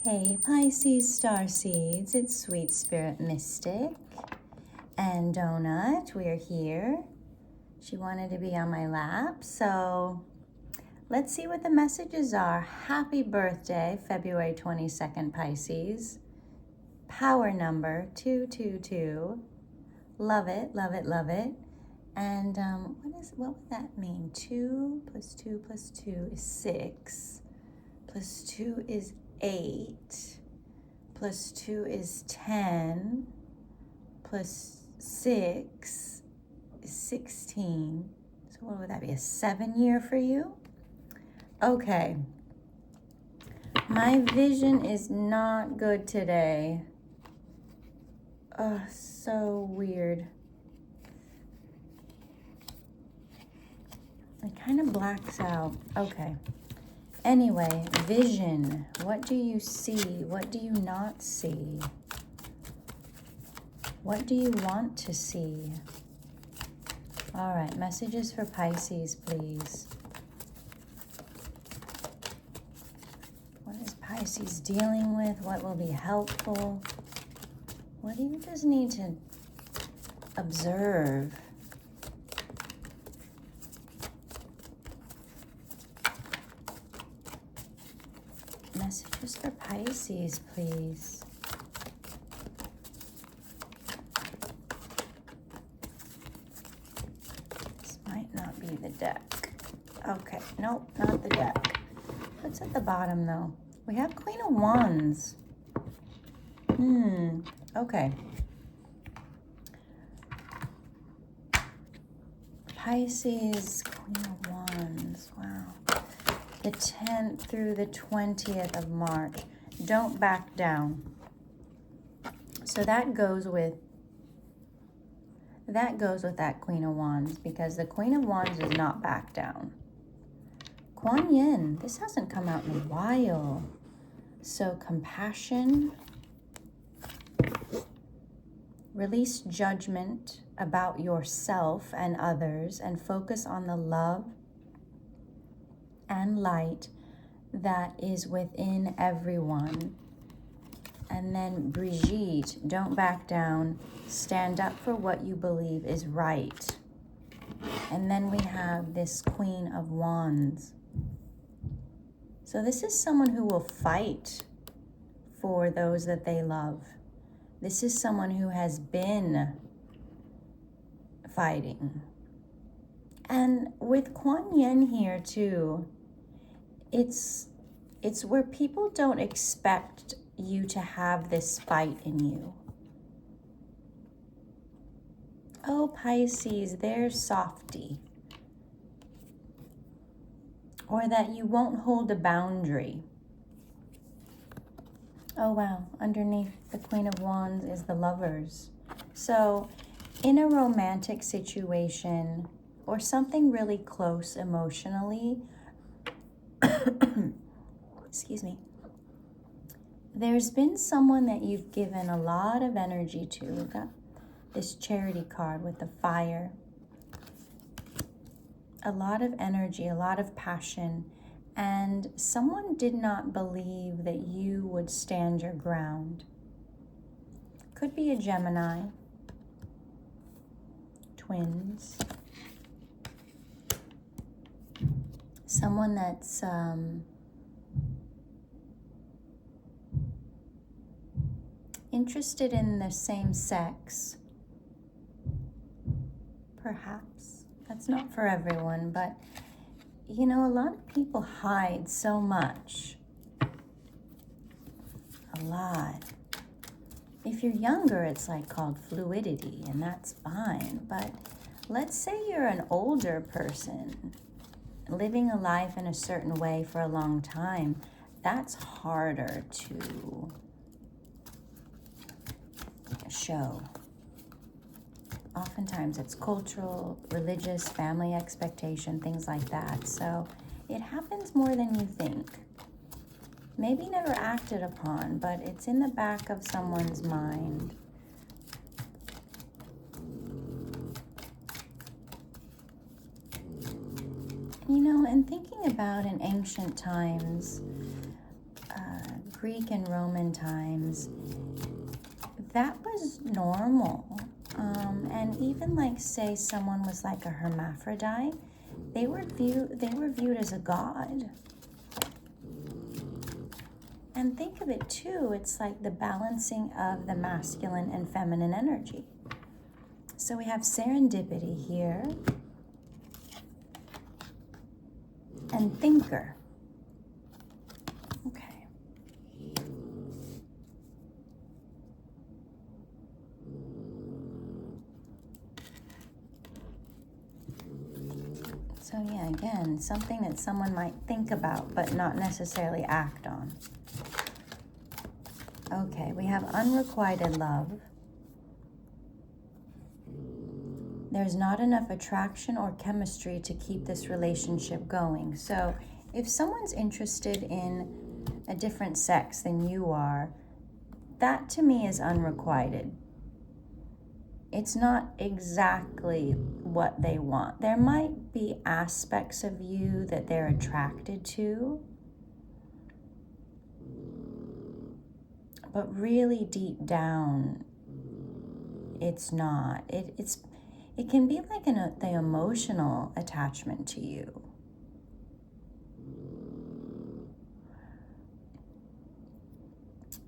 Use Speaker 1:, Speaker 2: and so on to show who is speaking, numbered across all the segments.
Speaker 1: Hey Pisces Starseeds, it's Sweet Spirit Mystic and Donut. We're here. She wanted to be on my lap, so let's see what the messages are. Happy birthday, February 22nd, Pisces. Power number 222. Love it, love it, love it. And what would that mean? 2 plus 2 plus 2 is 6. Plus 2 is 8, plus 2 is 10, plus 6 is 16. So what would that be, a 7 year for you? Okay. My vision is not good today. Oh, so weird. It kind of blacks out. Okay. Anyway, vision. What do you see? What do you not see? What do you want to see? All right, messages for Pisces, please. What is Pisces dealing with? What will be helpful? What do you just need to observe? Messages for Pisces, please. This might not be the deck. Okay, nope, not the deck. What's at the bottom, though? We have Queen of Wands. Okay. Pisces, Queen of Wands, wow. The 10th through the 20th of March. Don't back down. So that goes with that Queen of Wands, because the Queen of Wands does not back down. Kuan Yin, this hasn't come out in a while. So compassion, release judgment about yourself and others, and focus on the love and light that is within everyone. And then Brigitte, don't back down. Stand up for what you believe is right. And then we have this Queen of Wands. So this is someone who will fight for those that they love. This is someone who has been fighting. And with Kuan Yin here too, it's where people don't expect you to have this fight in you. Oh, Pisces, they're softy. Or that you won't hold a boundary. Oh, wow. Underneath the Queen of Wands is the Lovers. So in a romantic situation or something really close emotionally, excuse me, there's been someone that you've given a lot of energy to. We've got this Charity card with the fire. A lot of energy, a lot of passion, and someone did not believe that you would stand your ground. Could be a Gemini, twins, someone that's interested in the same sex, perhaps. That's not for everyone, but you know, a lot of people hide so much. A lot. If you're younger, it's like called fluidity, and that's fine. But let's say you're an older person living a life in a certain way for a long time. That's harder to show. Oftentimes it's cultural, religious, family expectation, things like that. So it happens more than you think. Maybe never acted upon, but it's in the back of someone's mind. You know, and thinking about in ancient times, Greek and Roman times, that was normal. And even like, say someone was like a hermaphrodite, they were viewed as a god. And think of it too, it's like the balancing of the masculine and feminine energy. So we have serendipity here and thinker. Okay. So yeah, again, something that someone might think about but not necessarily act on. Okay, we have unrequited love. There's not enough attraction or chemistry to keep this relationship going. So if someone's interested in a different sex than you are, that to me is unrequited. It's not exactly what they want. There might be aspects of you that they're attracted to, but really deep down, it's not. It can be like the emotional attachment to you.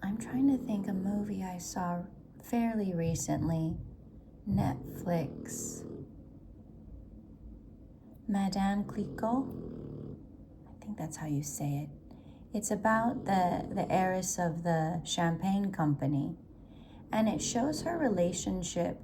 Speaker 1: I'm trying to think a movie I saw fairly recently, Netflix. Madame Clicquot, I think that's how you say it. It's about the heiress of the champagne company, and it shows her relationship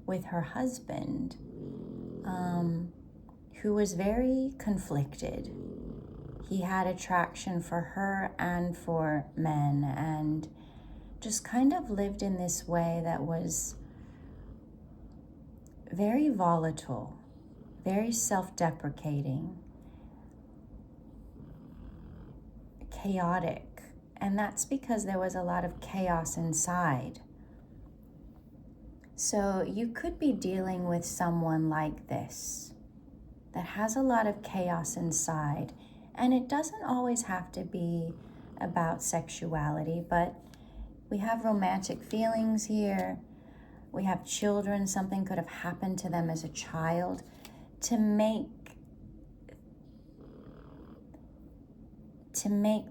Speaker 1: with her husband, who was very conflicted. He had attraction for her and for men, and just kind of lived in this way that was very volatile, very self-deprecating, chaotic. And that's because there was a lot of chaos inside. So you could be dealing with someone like this that has a lot of chaos inside. And it doesn't always have to be about sexuality, but we have romantic feelings here. We have children. Something could have happened to them as a child to make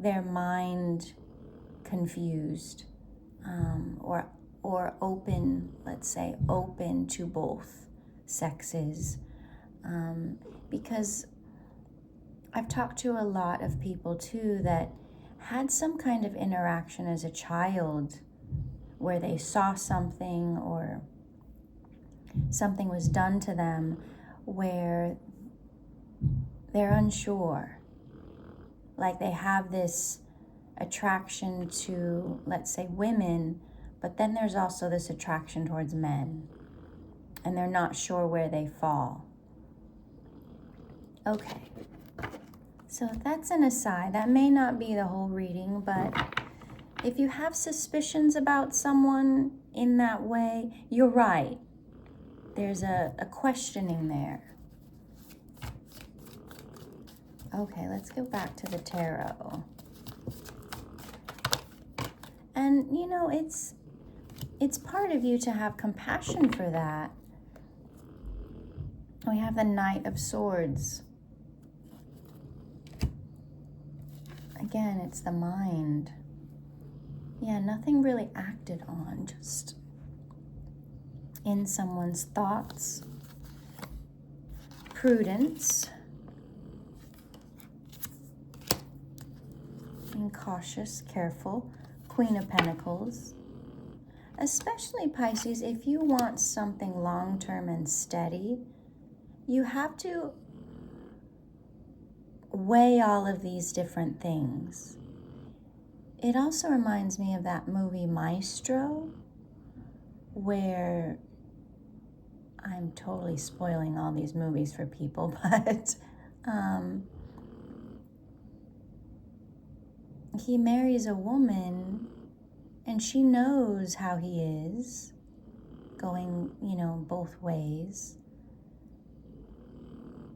Speaker 1: their mind confused, or open, let's say, open to both sexes. Because I've talked to a lot of people too that had some kind of interaction as a child where they saw something or something was done to them where they're unsure. Like they have this attraction to, let's say, women, but then there's also this attraction towards men, and they're not sure where they fall. Okay, so that's an aside. That may not be the whole reading, but if you have suspicions about someone in that way, you're right. There's a questioning there. Okay, let's go back to the tarot. And, you know, it's part of you to have compassion for that. We have the Knight of Swords. Again, it's the mind. Yeah, nothing really acted on, just in someone's thoughts. Prudence. Being cautious, careful. Queen of Pentacles. Especially Pisces, if you want something long-term and steady, you have to weigh all of these different things. It also reminds me of that movie Maestro, where I'm totally spoiling all these movies for people, but he marries a woman and she knows how he is, going, you know, both ways.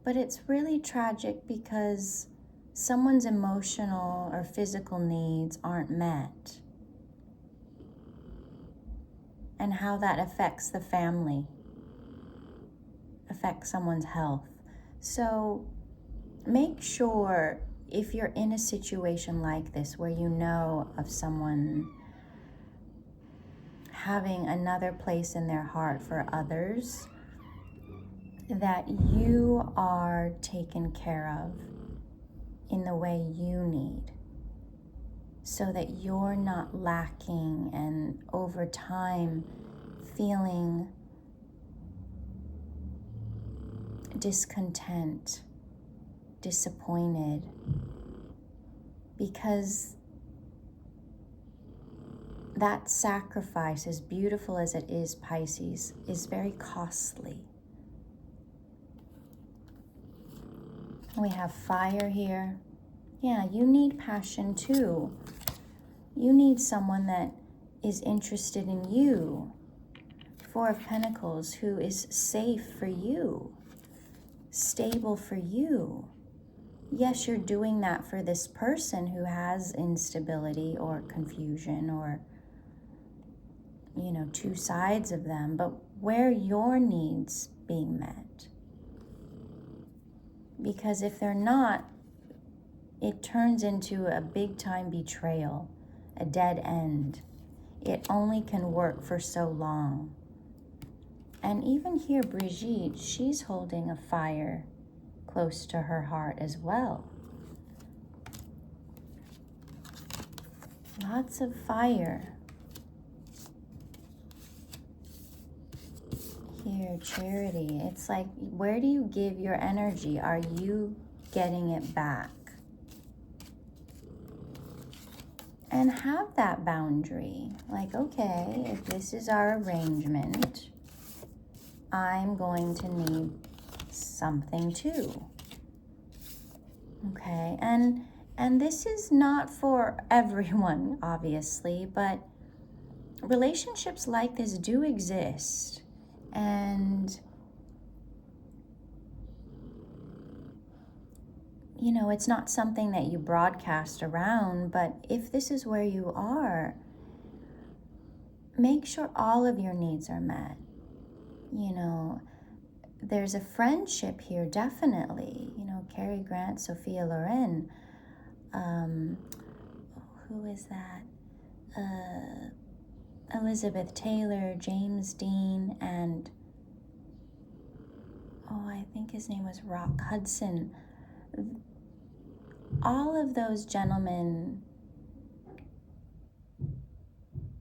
Speaker 1: But it's really tragic because someone's emotional or physical needs aren't met, and how that affects the family, affects someone's health. So make sure, if you're in a situation like this where you know of someone having another place in their heart for others, that you are taken care of in the way you need, so that you're not lacking and over time feeling discontent, disappointed, because that sacrifice, as beautiful as it is, Pisces, is very costly. We have fire here. Yeah, you need passion too. You need someone that is interested in you. Four of Pentacles, who is safe for you, stable for you. Yes, you're doing that for this person who has instability or confusion or, two sides of them, but where are your needs being met? Because if they're not, it turns into a big time betrayal, a dead end. It only can work for so long. And even here, Brigitte, she's holding a fire close to her heart as well. Lots of fire. Here, Charity. It's like, where do you give your energy? Are you getting it back? And have that boundary. Like, okay, if this is our arrangement, I'm going to need something too. Okay, and this is not for everyone, obviously, but relationships like this do exist. And, it's not something that you broadcast around, but if this is where you are, make sure all of your needs are met. There's a friendship here, definitely. Cary Grant, Sophia Loren. Who is that? Elizabeth Taylor, James Dean, and I think his name was Rock Hudson. All of those gentlemen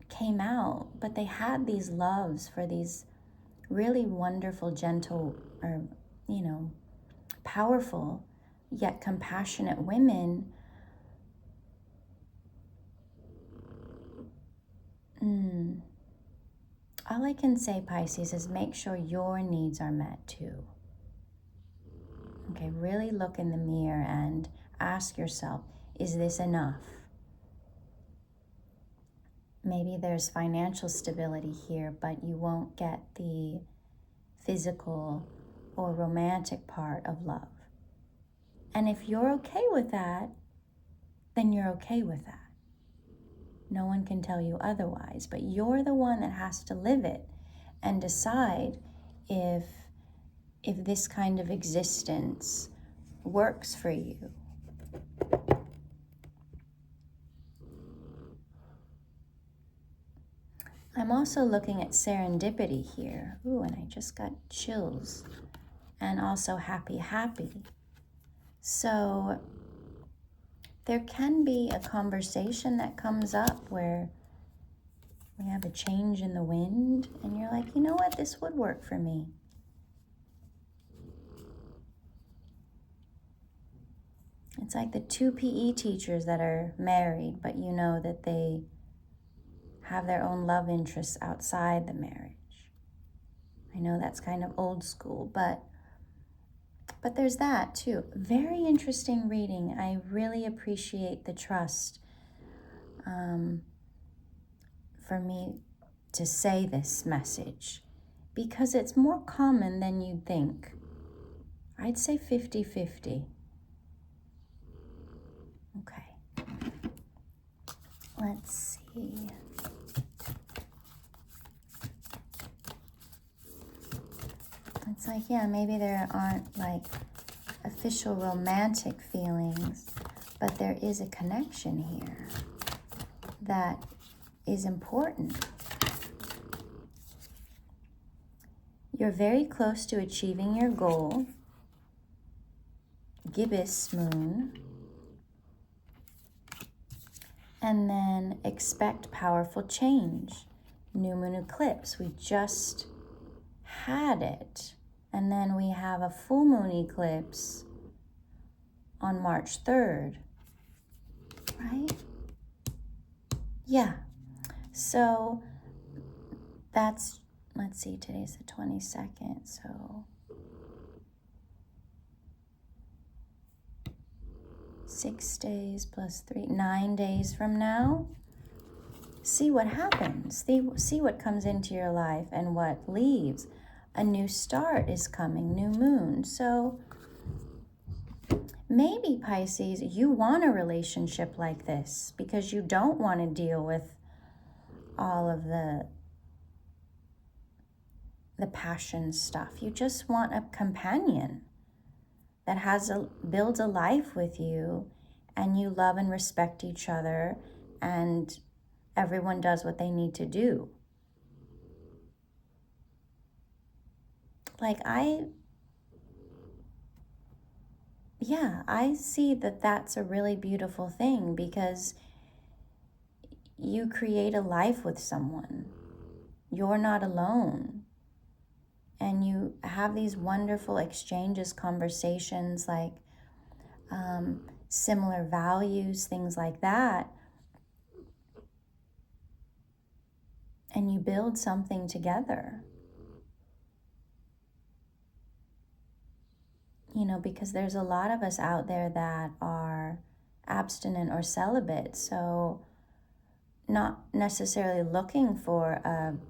Speaker 1: came out, but they had these loves for these really wonderful, gentle, or, powerful, yet compassionate women. All I can say, Pisces, is make sure your needs are met too. Okay, really look in the mirror and ask yourself, is this enough? Maybe there's financial stability here, but you won't get the physical or romantic part of love. And if you're okay with that, then you're okay with that. No one can tell you otherwise, but you're the one that has to live it and decide if this kind of existence works for you. I'm also looking at serendipity here. Ooh, and I just got chills. And also happy. So there can be a conversation that comes up where we have a change in the wind and you're like, you know what, this would work for me. It's like the two PE teachers that are married, but you know that they have their own love interests outside the marriage. I know that's kind of old school, but there's that too. Very interesting reading. I really appreciate the trust for me to say this message, because it's more common than you'd think. I'd say 50-50. Okay. Let's see. It's like, yeah, maybe there aren't like official romantic feelings, but there is a connection here that is important. You're very close to achieving your goal. Gibbous moon. And then expect powerful change. New moon eclipse. We just had it. And then we have a full moon eclipse on March 3rd. Right? Yeah. So that's, let's see, today's the 22nd. So 6 days plus 3, 9 days from now. See what happens. See what comes into your life and what leaves. A new start is coming, new moon. So maybe, Pisces, you want a relationship like this because you don't want to deal with all of the passion stuff. You just want a companion that builds a life with you, and you love and respect each other, and everyone does what they need to do. Like I see that that's a really beautiful thing because you create a life with someone. You're not alone. And you have these wonderful exchanges, conversations, like similar values, things like that. And you build something together. You know, because there's a lot of us out there that are abstinent or celibate, so not necessarily looking for an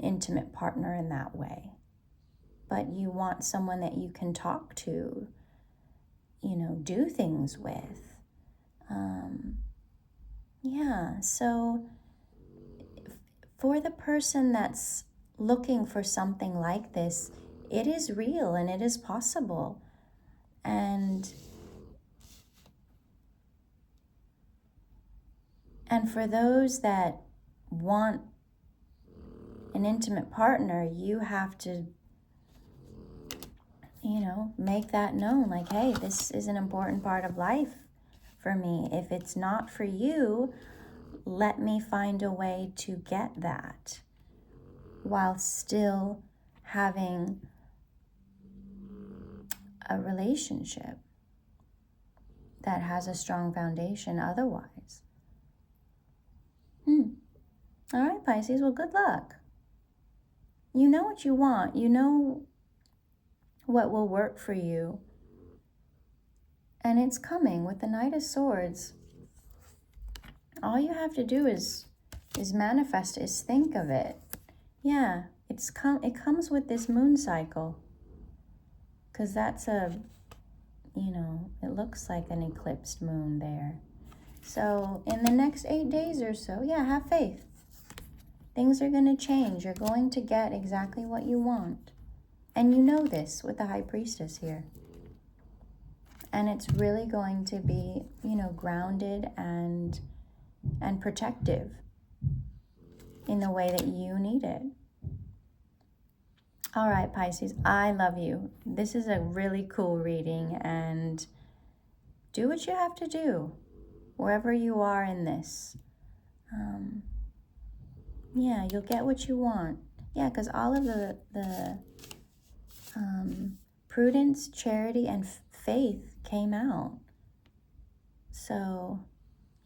Speaker 1: intimate partner in that way. But you want someone that you can talk to, you know, do things with. So for the person that's looking for something like this, it is real and it is possible. And for those that want an intimate partner, you have to, you know, make that known. Like, hey, this is an important part of life for me. If it's not for you, let me find a way to get that while still having a relationship that has a strong foundation otherwise. All right, Pisces, well, good luck. You know what you want. You know what will work for you. And it's coming with the Knight of Swords. All you have to do is manifest, is think of it. Yeah, it comes with this moon cycle. Because that's it looks like an eclipsed moon there. So in the next 8 days or so, yeah, have faith. Things are going to change. You're going to get exactly what you want. And you know this with the High Priestess here. And it's really going to be, grounded and protective in the way that you need it. All right, Pisces, I love you. This is a really cool reading, and do what you have to do wherever you are in this. You'll get what you want. Yeah, because all of the prudence, charity, and faith came out. So,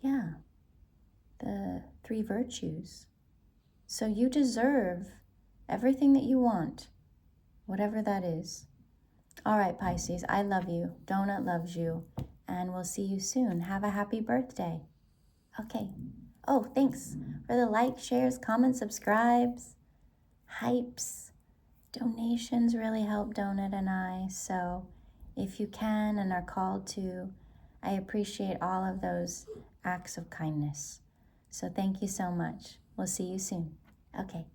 Speaker 1: yeah, the 3 virtues. So you deserve everything that you want, whatever that is. All right, Pisces, I love you. Donut loves you. And we'll see you soon. Have a happy birthday. Okay. Oh, thanks for the likes, shares, comments, subscribes, hypes. Donations really help Donut and I. So if you can and are called to, I appreciate all of those acts of kindness. So thank you so much. We'll see you soon. Okay.